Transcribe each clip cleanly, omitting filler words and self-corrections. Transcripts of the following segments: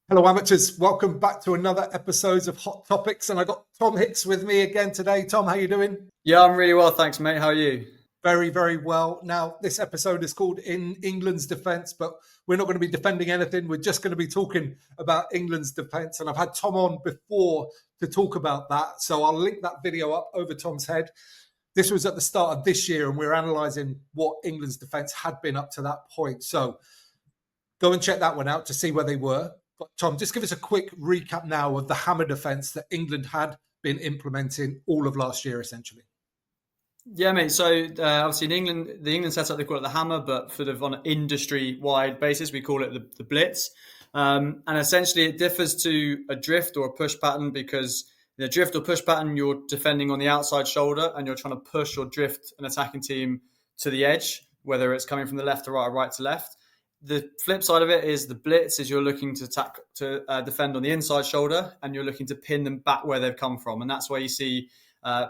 Hello, amateurs. Welcome back to another episode of Hot Topics. And I got Tom Hicks with me again today. Tom, how you doing? Yeah, I'm really well, thanks, mate. How are you? Very, very well. Now, this episode is called In England's Defence, but we're not going to be defending anything. We're just going to be talking about England's defence. And I've had Tom on before to talk about that. So I'll link that video up over Tom's head. This was at the start of this year, and we're analysing what England's defence had been up to that point. So go and check that one out to see where they were. But Tom, just give us a quick recap now of the hammer defence that England had been implementing all of last year, essentially. Yeah, mate. So obviously in England, the England setup, they call it the hammer, but sort of on an industry-wide basis, we call it the blitz. And essentially it differs to a drift or a push pattern because in a drift or push pattern, you're defending on the outside shoulder and you're trying to push or drift an attacking team to the edge, whether it's coming from the left to right or right to left. The flip side of it is the blitz is you're looking to defend on the inside shoulder and you're looking to pin them back where they've come from. And that's where you see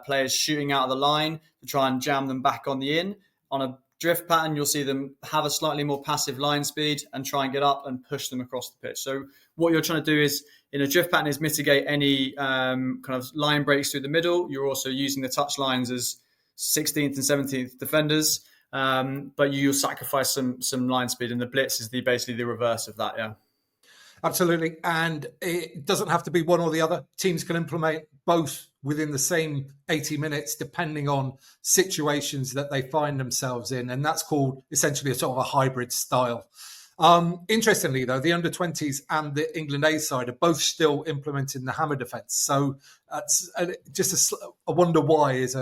players shooting out of the line to try and jam them back on the in. On a drift pattern, you'll see them have a slightly more passive line speed and try and get up and push them across the pitch. So what you're trying to do is in a drift pattern is mitigate any kind of line breaks through the middle. You're also using the touch lines as 16th and 17th defenders. But you'll sacrifice some line speed, and the blitz is basically the reverse of that. Yeah, absolutely. And it doesn't have to be one or the other. Teams can implement both within the same 80 minutes, depending on situations that they find themselves in, and that's called essentially a sort of a hybrid style. Interestingly, though, the under-20s and the England A side are both still implementing the hammer defence. So that's just a wonder why is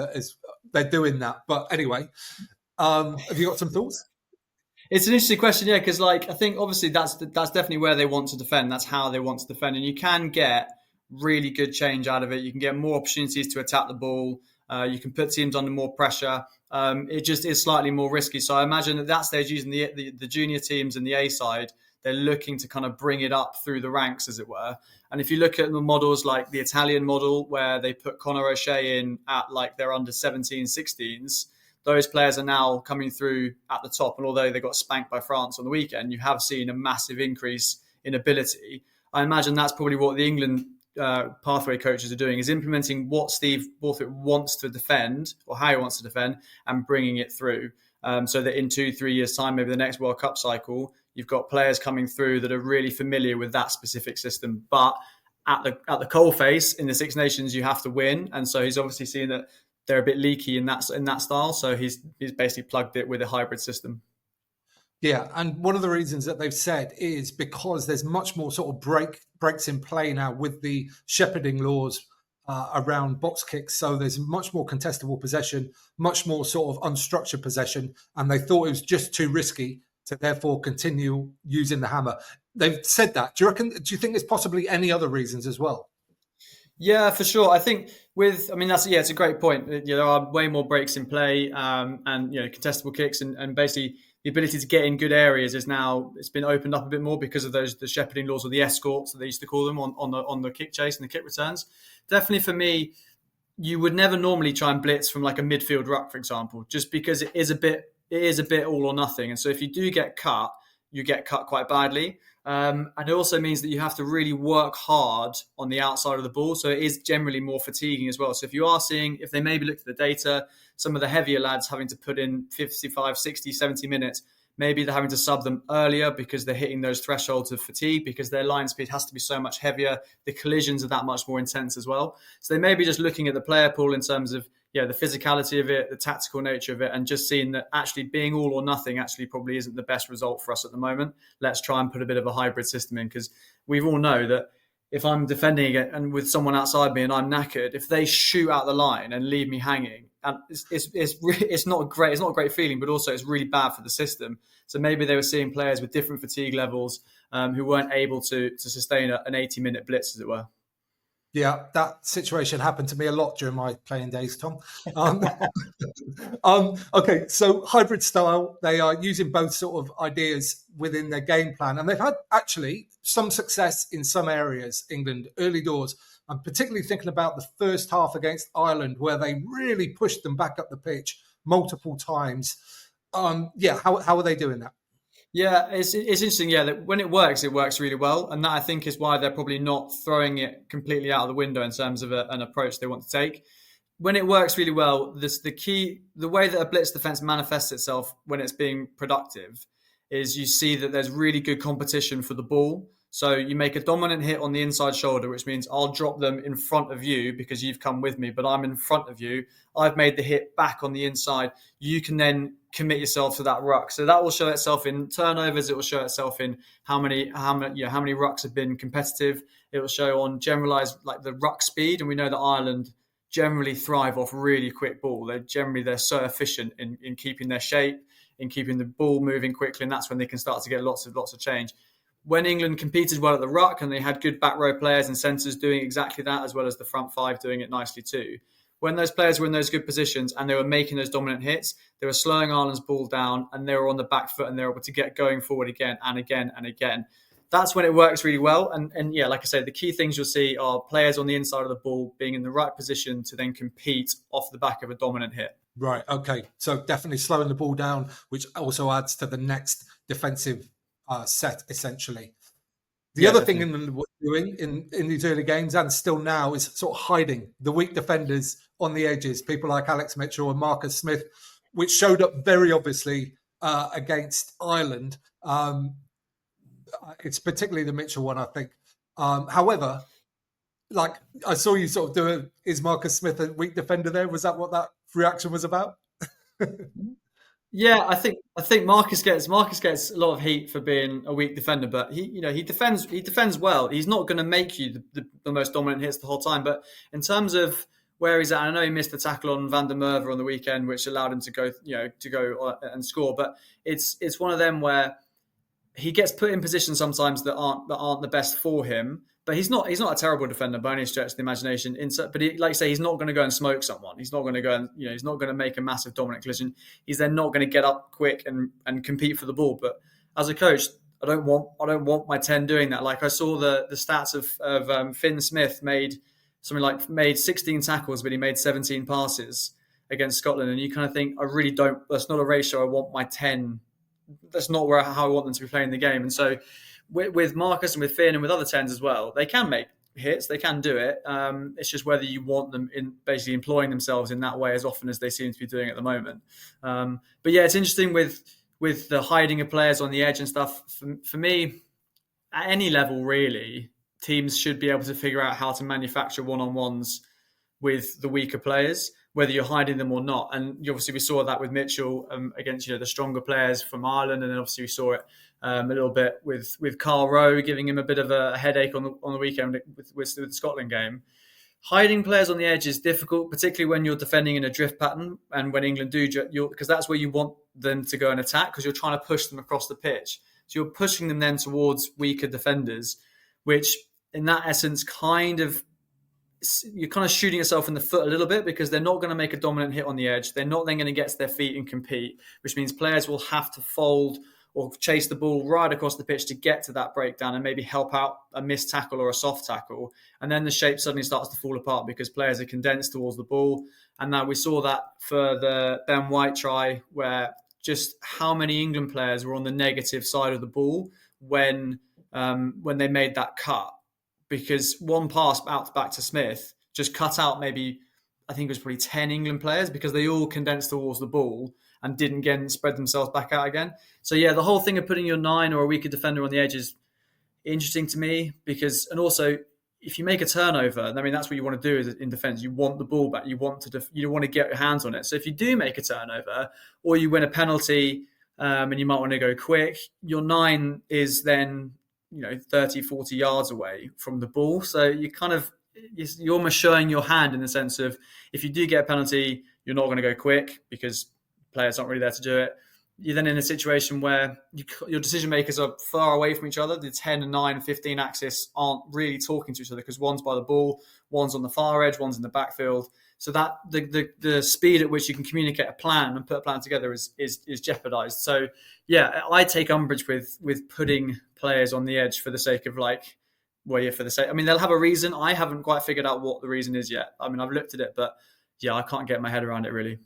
they're doing that. But anyway. Have you got some thoughts? It's an interesting question, yeah, because I think obviously that's definitely where they want to defend. That's how they want to defend, and you can get really good change out of it. You can get more opportunities to attack the ball. You can put teams under more pressure. It just is slightly more risky. So I imagine at that stage, using the junior teams and the A side, they're looking to kind of bring it up through the ranks, as it were. And if you look at the models like the Italian model, where they put Conor O'Shea in at their under 17, 16s, those players are now coming through at the top. And although they got spanked by France on the weekend, you have seen a massive increase in ability. I imagine that's probably what the England pathway coaches are doing, is implementing what Steve Borthwick wants to defend or how he wants to defend and bringing it through. So that in 2-3 years' time, maybe the next World Cup cycle, you've got players coming through that are really familiar with that specific system. But at the coalface in the Six Nations, you have to win. And so he's obviously seen that they're a bit leaky in that style. So he's basically plugged it with a hybrid system. Yeah, and one of the reasons that they've said is because there's much more sort of breaks in play now with the shepherding laws around box kicks. So there's much more contestable possession, much more sort of unstructured possession. And they thought it was just too risky to therefore continue using the hammer. They've said that. Do you think there's possibly any other reasons as well? Yeah, for sure. I think it's a great point. There are way more breaks in play and contestable kicks and basically the ability to get in good areas it's been opened up a bit more because of the shepherding laws or the escorts that they used to call them on the kick chase and the kick returns. Definitely for me, you would never normally try and blitz from like a midfield ruck, for example, just because it is a bit all or nothing. And so if you do get cut, you get cut quite badly. And it also means that you have to really work hard on the outside of the ball. So it is generally more fatiguing as well. So if they maybe look at the data, some of the heavier lads having to put in 55, 60, 70 minutes, maybe they're having to sub them earlier because they're hitting those thresholds of fatigue because their line speed has to be so much heavier. The collisions are that much more intense as well. So they may be just looking at the player pool in terms of the physicality of it, the tactical nature of it, and just seeing that actually being all or nothing actually probably isn't the best result for us at the moment. Let's try and put a bit of a hybrid system in, because we all know that if I'm defending it and with someone outside me and I'm knackered, if they shoot out the line and leave me hanging, and it's not great. It's not a great feeling, but also it's really bad for the system. So maybe they were seeing players with different fatigue levels who weren't able to sustain an 80-minute blitz, as it were. Yeah, that situation happened to me a lot during my playing days, Tom. Okay, so hybrid style, they are using both sort of ideas within their game plan. And they've had actually some success in some areas, England, early doors. I'm particularly thinking about the first half against Ireland, where they really pushed them back up the pitch multiple times. How are they doing that? Yeah, it's interesting. Yeah, that when it works really well, and that I think is why they're probably not throwing it completely out of the window in terms of an approach they want to take. When it works really well, the way that a blitz defense manifests itself when it's being productive is you see that there's really good competition for the ball. So you make a dominant hit on the inside shoulder, which means I'll drop them in front of you because you've come with me, but I'm in front of you. I've made the hit back on the inside. You can then commit yourself to that ruck. So that will show itself in turnovers. It will show itself in how many rucks have been competitive. It will show on generalized like the ruck speed, and we know that Ireland generally thrive off really quick ball. They're so efficient in keeping their shape, in keeping the ball moving quickly, and that's when they can start to get lots of change. When England competed well at the ruck and they had good back row players and centres doing exactly that, as well as the front five doing it nicely too, when those players were in those good positions and they were making those dominant hits, they were slowing Ireland's ball down and they were on the back foot and they were able to get going forward again and again and again. That's when it works really well. And yeah, like I said, the key things you'll see are players on the inside of the ball being in the right position to then compete off the back of a dominant hit. Right. Okay. So definitely slowing the ball down, which also adds to the next defensive set, essentially. The other thing England were doing in these early games and still now is sort of hiding the weak defenders on the edges, people like Alex Mitchell and Marcus Smith, which showed up very obviously against Ireland. It's particularly the Mitchell one, I think. However, like I saw you sort of do is Marcus Smith a weak defender there? Was that what that reaction was about? Yeah, I think Marcus gets a lot of heat for being a weak defender, but he defends well. He's not going to make you the most dominant hits the whole time, but in terms of where he's at, I know he missed the tackle on Van der Merwe on the weekend, which allowed him to go and score. But it's one of them where he gets put in positions sometimes that aren't the best for him. But he's not a terrible defender by any stretch of the imagination. But like I say, he's not going to go and smoke someone. He's not going to go and he's not going to make a massive dominant collision. He's then not going to get up quick and compete for the ball. But as a coach, I don't want my 10 doing that. Like I saw the stats of Finn Smith made 16 tackles, but he made 17 passes against Scotland. And you kind of think, I really don't. That's not a ratio I want my 10. That's not how I want them to be playing the game. And so with Marcus and with Finn and with other 10s as well, they can make hits, they can do it. It's just whether you want them in basically employing themselves in that way as often as they seem to be doing at the moment. But yeah, it's interesting with the hiding of players on the edge and stuff. For me, at any level really, teams should be able to figure out how to manufacture one-on-ones with the weaker players, whether you're hiding them or not. And obviously we saw that with Mitchell against the stronger players from Ireland, and then obviously we saw it a little bit with Carl Rowe giving him a bit of a headache on the weekend with the Scotland game. Hiding players on the edge is difficult, particularly when you're defending in a drift pattern and when England do, because that's where you want them to go and attack, because you're trying to push them across the pitch. So you're pushing them then towards weaker defenders, which in that essence you're kind of shooting yourself in the foot a little bit, because they're not going to make a dominant hit on the edge. They're not then going to get to their feet and compete, which means players will have to fold or chase the ball right across the pitch to get to that breakdown and maybe help out a missed tackle or a soft tackle. And then the shape suddenly starts to fall apart because players are condensed towards the ball. And now we saw that for the Ben White try, where just how many England players were on the negative side of the ball when they made that cut. Because one pass out back to Smith just cut out maybe, I think it was probably 10 England players, because they all condensed towards the ball and didn't again spread themselves back out again. So yeah, the whole thing of putting your 9 or a weaker defender on the edge is interesting to me, because, and also if you make a turnover, I mean, that's what you want to do in defence. You want the ball back. You want to get your hands on it. So if you do make a turnover or you win a penalty and you might want to go quick, your 9 is then 30, 40 yards away from the ball. So you're almost showing your hand in the sense of, if you do get a penalty, you're not going to go quick because players aren't really there to do it. You're then in a situation where your decision makers are far away from each other. The 10 and 9 and 15 axis aren't really talking to each other, because one's by the ball, one's on the far edge, one's in the backfield. So that the speed at which you can communicate a plan and put a plan together is jeopardized. So yeah, I take umbrage with putting players on the edge for the sake of I mean, they'll have a reason. I haven't quite figured out what the reason is yet. I mean, I've looked at it, but yeah, I can't get my head around it really.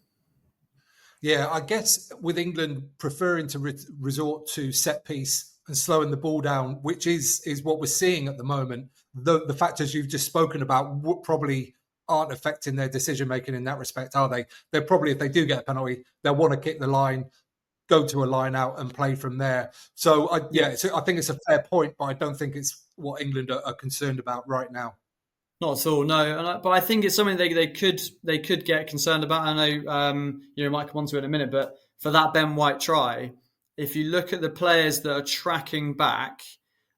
Yeah, I guess with England preferring to resort to set piece and slowing the ball down, which is what we're seeing at the moment. The factors you've just spoken about probably aren't affecting their decision making in that respect, are they? They're probably, if they do get a penalty, they'll want to kick the line, go to a line out, and play from there. So Yeah. I think it's a fair point, but I don't think it's what England are concerned about right now. Not at all, no. But I think it's something they could get concerned about. I know might come on to it in a minute, but for that Ben White try, if you look at the players that are tracking back,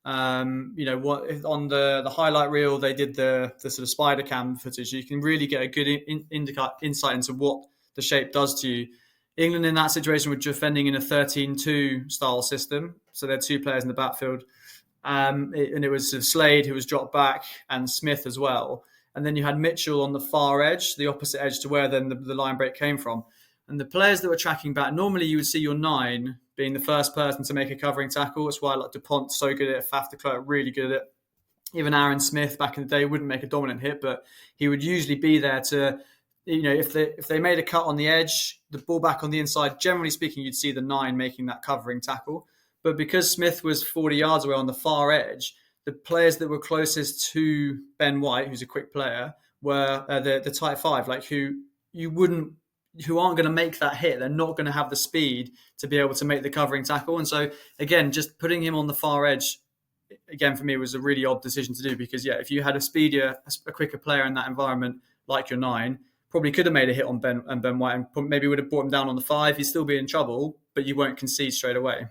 what on the highlight reel they did the sort of spider cam footage, you can really get a good insight into what the shape does to you. England in that situation were defending in a 13-2 style system, so they had two players in the backfield. And it was sort of Slade who was dropped back and Smith as well. And then you had Mitchell on the far edge, the opposite edge to where then the line break came from. And the players that were tracking back, normally you would see your 9 being the first person to make a covering tackle. That's why like DuPont's so good at it, Faf de Klerk really good at it. Even Aaron Smith back in the day wouldn't make a dominant hit, but he would usually be there to, if they made a cut on the edge, the ball back on the inside, generally speaking, you'd see the 9 making that covering tackle. But because Smith was 40 yards away on the far edge, the players that were closest to Ben White, who's a quick player, were the tight 5, like who aren't going to make that hit. They're not going to have the speed to be able to make the covering tackle. And so, again, just putting him on the far edge, again, for me, was a really odd decision to do because, if you had a speedier, a quicker player in that environment, like your 9, probably could have made a hit on Ben White and maybe would have brought him down on the 5. He'd still be in trouble, but you won't concede straight away.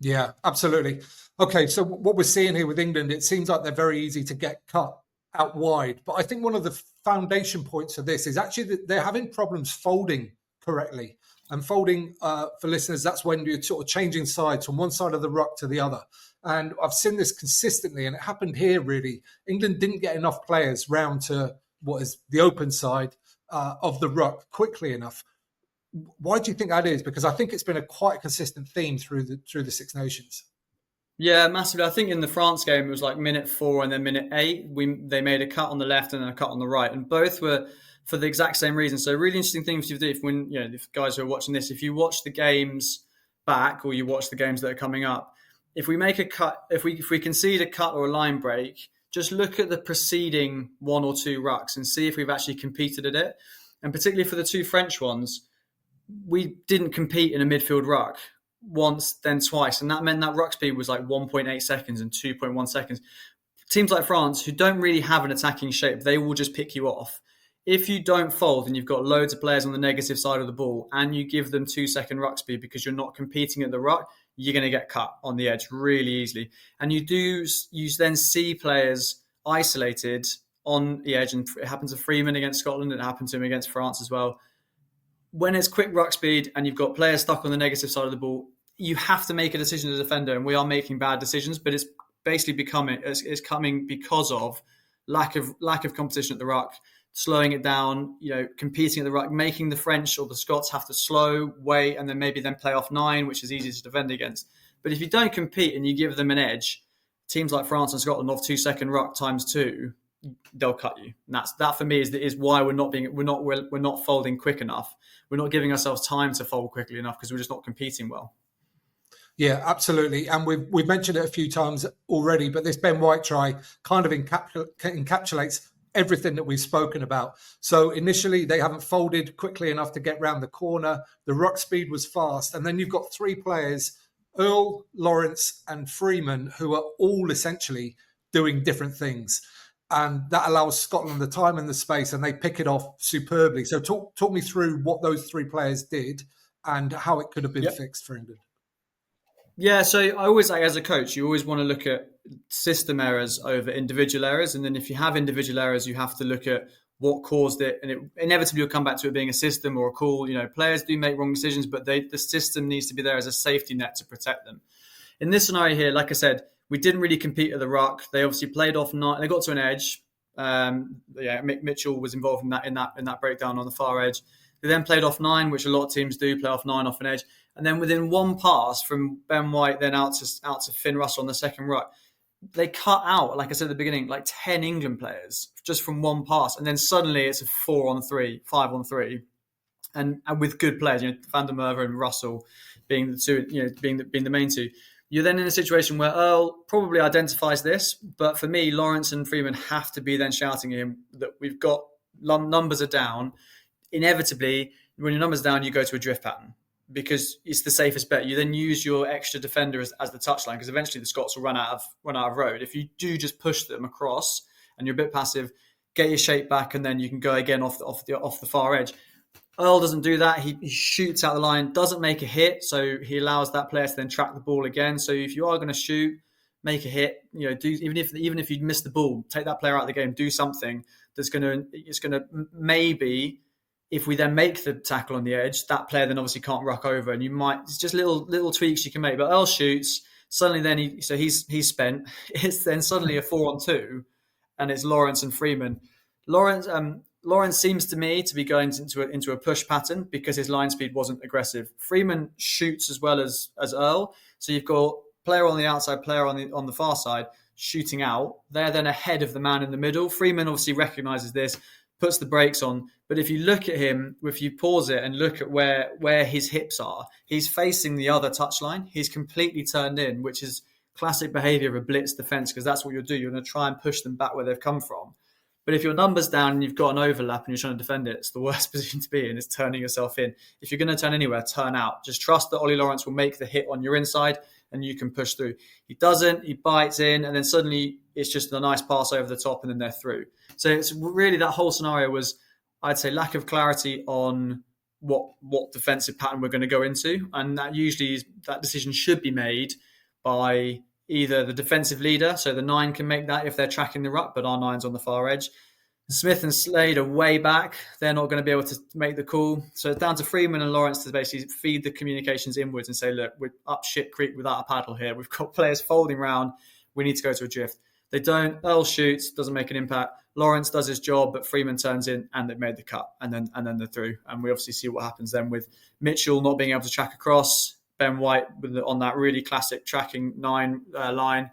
Yeah, absolutely. Okay, so what we're seeing here with England, it seems like they're very easy to get cut out wide. But I think one of the foundation points of this is actually that they're having problems folding correctly. And folding, for listeners, that's when you're sort of changing sides from one side of the ruck to the other. And I've seen this consistently, and it happened here, really. England didn't get enough players round to what is the open side of the ruck quickly enough. Why do you think that is? Because I think it's been a quite consistent theme through the Six Nations. Yeah, massively. I think in the France game, it was like minute 4 and then minute 8. They made a cut on the left and then a cut on the right. And both were for the exact same reason. So really interesting thing to do if guys who are watching this, if you watch the games back or you watch the games that are coming up, if we make a cut, if we concede a cut or a line break, just look at the preceding 1 or 2 rucks and see if we've actually competed at it. And particularly for the 2 French ones, we didn't compete in a midfield ruck once, then twice. And that meant that ruck speed was like 1.8 seconds and 2.1 seconds. Teams like France, who don't really have an attacking shape, they will just pick you off. If you don't fold and you've got loads of players on the negative side of the ball and you give them 2-second ruck speed because you're not competing at the ruck, you're going to get cut on the edge really easily. And you then see players isolated on the edge. And it happened to Freeman against Scotland. It happened to him against France as well. When it's quick ruck speed and you've got players stuck on the negative side of the ball, you have to make a decision as a defender, and we are making bad decisions, but it's basically coming because of lack of competition at the ruck, slowing it down, competing at the ruck, making the French or the Scots have to slow, wait, and then maybe play off 9, which is easy to defend against. But if you don't compete and you give them an edge, teams like France and Scotland off 2-second ruck times 2, they'll cut you. And that for me is why we're not folding quick enough. We're not giving ourselves time to fold quickly enough because we're just not competing well. Yeah, absolutely. And we've mentioned it a few times already, but this Ben White try kind of encapsulates everything that we've spoken about. So initially they haven't folded quickly enough to get round the corner. The ruck speed was fast. And then you've got 3 players, Earl, Lawrence and Freeman, who are all essentially doing different things. And that allows Scotland the time and the space, and they pick it off superbly. So talk me through what those 3 players did and how it could have been fixed for England. Yeah, so I always, as a coach, you always want to look at system errors over individual errors. And then if you have individual errors, you have to look at what caused it. And it inevitably will come back to it being a system or a call. Players do make wrong decisions, but the system needs to be there as a safety net to protect them. In this scenario here, like I said, we didn't really compete at the ruck. They obviously played off 9. They got to an edge. Mitchell was involved in that breakdown on the far edge. They then played off 9, which a lot of teams do, play off 9 off an edge. And then within one pass from Ben White, then out to Finn Russell on the second ruck, they cut out, like I said at the beginning, like 10 England players just from one pass. And then suddenly it's a 4-on-3, 5-on-3. and with good players, Van der Merwe and Russell being the two, being the main two. You're then in a situation where Earl probably identifies this, but for me, Lawrence and Freeman have to be then shouting at him that we've got numbers are down. Inevitably, when your numbers are down, you go to a drift pattern because it's the safest bet. You then use your extra defender as the touchline because eventually the Scots will run out of road. If you do just push them across and you're a bit passive, get your shape back, and then you can go again off the far edge. Earl doesn't do that. He shoots out the line, doesn't make a hit, so he allows that player to then track the ball again. So if you are going to shoot, make a hit. Even if you miss the ball, take that player out of the game. Do something it's going to maybe, if we then make the tackle on the edge, that player then obviously can't ruck over, and it's just little tweaks you can make. But Earl shoots. Suddenly, then he's spent. It's then suddenly a 4-on-2, and it's Lawrence and Freeman. Lawrence seems to me to be going into a push pattern because his line speed wasn't aggressive. Freeman shoots as well as Earl, so you've got player on the outside, player on the far side shooting out. They're then ahead of the man in the middle. Freeman obviously recognises this, puts the brakes on. But if you look at him, if you pause it and look at where his hips are, he's facing the other touchline. He's completely turned in, which is classic behaviour of a blitz defence because that's what you'll do. You're going to try and push them back where they've come from. But if your number's down and you've got an overlap and you're trying to defend it, it's the worst position to be in, is turning yourself in. If you're going to turn anywhere, turn out. Just trust that Ollie Lawrence will make the hit on your inside and you can push through. He doesn't, he bites in, and then suddenly it's just a nice pass over the top and then they're through. So it's really, that whole scenario was, I'd say, lack of clarity on what defensive pattern we're going to go into. And that decision should be made by either the defensive leader, so the 9 can make that if they're tracking the ruck, but our 9's on the far edge. Smith and Slade are way back. They're not going to be able to make the call. So it's down to Freeman and Lawrence to basically feed the communications inwards and say, look, we're up shit creek without a paddle here. We've got players folding round. We need to go to a drift. They don't. Earl shoots, doesn't make an impact. Lawrence does his job, but Freeman turns in and they've made the cut. And then they're through. And we obviously see what happens then with Mitchell not being able to track across. Ben White on that really classic tracking 9 line.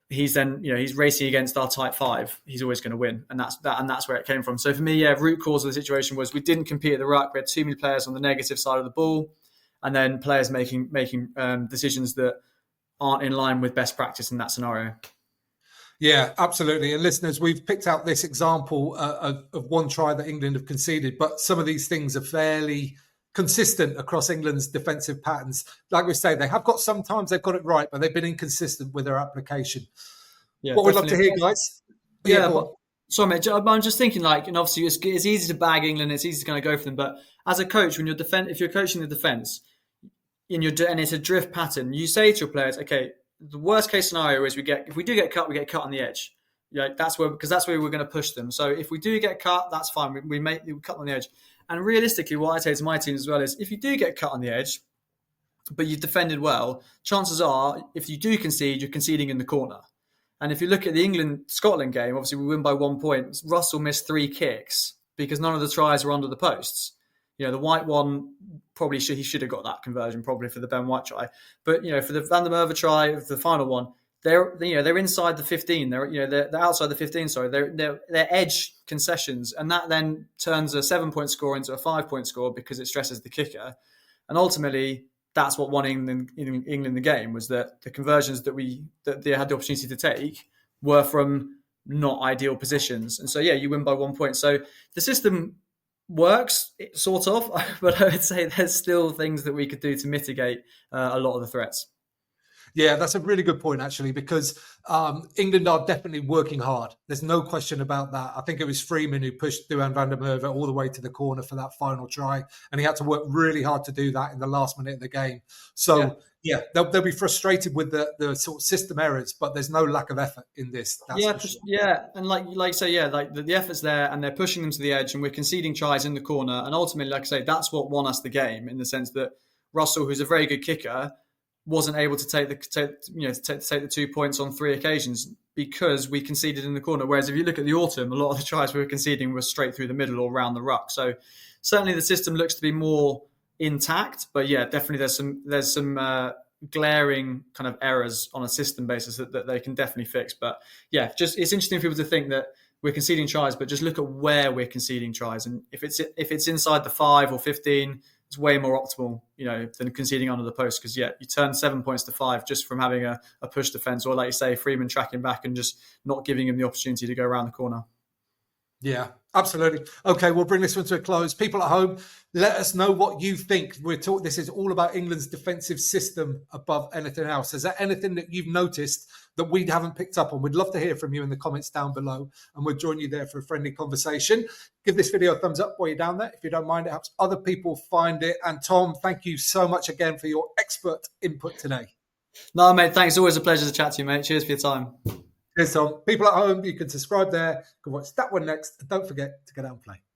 He's then, he's racing against our tight 5. He's always going to win, and that's where it came from. So for me, root cause of the situation was we didn't compete at the ruck. We had too many players on the negative side of the ball, and then players making decisions that aren't in line with best practice in that scenario. Yeah, absolutely. And listeners, we've picked out this example of one try that England have conceded, but some of these things are fairly consistent across England's defensive patterns. Like we say, sometimes they've got it right, but they've been inconsistent with their application. Yeah, what we'd love to hear, guys. Sorry, mate. I'm just thinking, and obviously it's easy to bag England, it's easy to kind of go for them, but as a coach, when if you're coaching the defence and it's a drift pattern, you say to your players, okay, the worst case scenario is if we do get cut, we get cut on the edge. That's where we're going to push them. So if we do get cut, that's fine. We cut on the edge. And realistically, what I say to my team as well is, if you do get cut on the edge, but you've defended well, chances are, if you do concede, you're conceding in the corner. And if you look at the England-Scotland game, obviously we win by 1 point. Russell missed 3 kicks because none of the tries were under the posts. The White one, probably he should have got that conversion, probably for the Ben White try. But, for the Van der Merwe try, the final one, they're inside the 15. They're outside the 15. Sorry, they're edge concessions, and that then turns a 7-point score into a 5-point score because it stresses the kicker. And ultimately, that's what won England the game, was that the conversions that they had the opportunity to take were from not ideal positions. And so you win by 1 point. So the system works, sort of, but I would say there's still things that we could do to mitigate a lot of the threats. Yeah, that's a really good point, actually, because England are definitely working hard. There's no question about that. I think it was Freeman who pushed Duhan van der Merwe all the way to the corner for that final try, and he had to work really hard to do that in the last minute of the game. So, they'll be frustrated with the sort of system errors, but there's no lack of effort in this. And the effort's there, and they're pushing them to the edge, and we're conceding tries in the corner. And ultimately, like I say, that's what won us the game, in the sense that Russell, who's a very good kicker, wasn't able to take the 2 points on 3 occasions because we conceded in the corner. Whereas if you look at the autumn, a lot of the tries we were conceding were straight through the middle or around the ruck. So certainly the system looks to be more intact, but definitely there's some glaring kind of errors on a system basis that they can definitely fix. But it's interesting for people to think that we're conceding tries, but just look at where we're conceding tries. And if it's inside the 5 or 15, it's way more optimal, than conceding under the post. Because, you turn 7 points to 5 just from having a push defence, or like you say, Freeman tracking back and just not giving him the opportunity to go around the corner. Yeah, absolutely. Okay, we'll bring this one to a close. People at home, let us know what you think. This is all about England's defensive system above anything else. Is there anything that you've noticed that we haven't picked up on? We'd love to hear from you in the comments down below, and we'll join you there for a friendly conversation. Give this video a thumbs up while you're down there. If you don't mind, it helps other people find it. And Tom, thank you so much again for your expert input today. No, mate, thanks. Always a pleasure to chat to you, mate. Cheers for your time. Cheers, Tom. People at home, you can subscribe there. You can watch that one next. And don't forget to get out and play.